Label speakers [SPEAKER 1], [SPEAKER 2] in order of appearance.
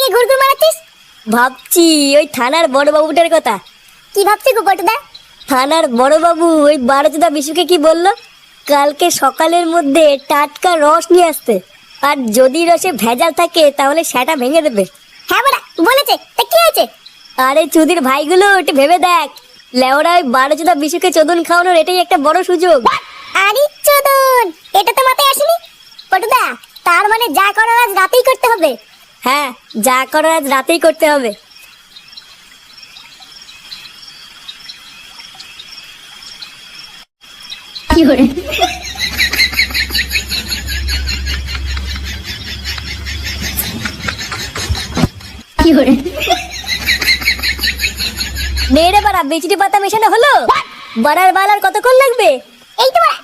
[SPEAKER 1] নিয়ে ঘুরঘুর মারাচ্ছিস?
[SPEAKER 2] ভাবছি ওই থানার বড় বাবুটার কথা।
[SPEAKER 1] কি ভাবছিস গো পটুদা?
[SPEAKER 2] থানার বড় বাবু ওই বারোচোদা বিশুকে কি বললো, কালকে সকালের মধ্যে টাটকা রস নিয়ে আসতে, আর যদি রসে ভেজাল থাকে তাহলে সেটা ভেঙে দেবে।
[SPEAKER 1] হ্যাঁ বড়া বলেছে, তা কি হয়েছে?
[SPEAKER 2] আরে চুদির ভাইগুলো একটু ভেবে দেখ, লেওরা ওই বারোচোদা বিশুকে চোদন খাওয়ানোর এটাই একটা বড় সুযোগ।
[SPEAKER 1] আরে চোদন, এটা তো মাথায় আসেনি। পটুদা, তার মানে যা করার আজ রাতেই করতে হবে।
[SPEAKER 2] হ্যাঁ, যা করার আজ রাতেই করতে হবে।
[SPEAKER 1] কি করে? কি করে?
[SPEAKER 2] নে রে বাড়া, বেচুটি পাতা মেশানো হলো। বাড়ার বালার কতক্ষণ লাগবে?
[SPEAKER 1] এই তো বাড়া